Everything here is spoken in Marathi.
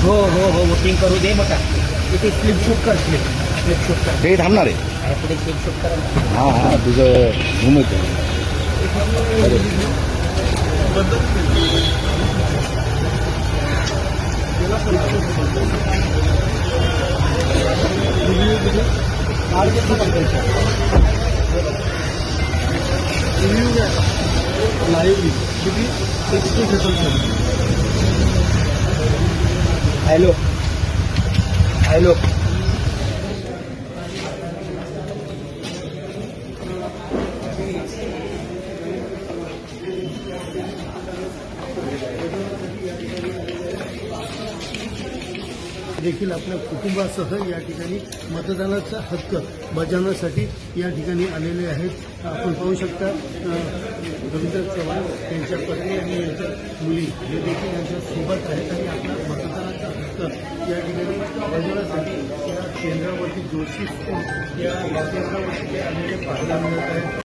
हो हो हो वोटिंग करू दे मोठा इथे स्लिप शूट कर स्लिप शूट कर ते थांबणार आहे. पुढे स्लिप शूट करा हा हा तुझं घुमत हॅलो हॅलो देखील आपल्या कुटुंबासह या ठिकाणी मतदानाचा हक्क बजावण्यासाठी या ठिकाणी आलेले आहेत. आपण पाहू शकता रवींद्र चव्हाण यांच्या पत्नी आणि यांच्या मुली हे देखील यांच्या सोबत आहेत आणि आपला मतदानाचा हक्क या ठिकाणी बजावण्यासाठी या केंद्रावरती जोशी या केंद्रावरती ते आलेले पाहायला मिळत आहेत.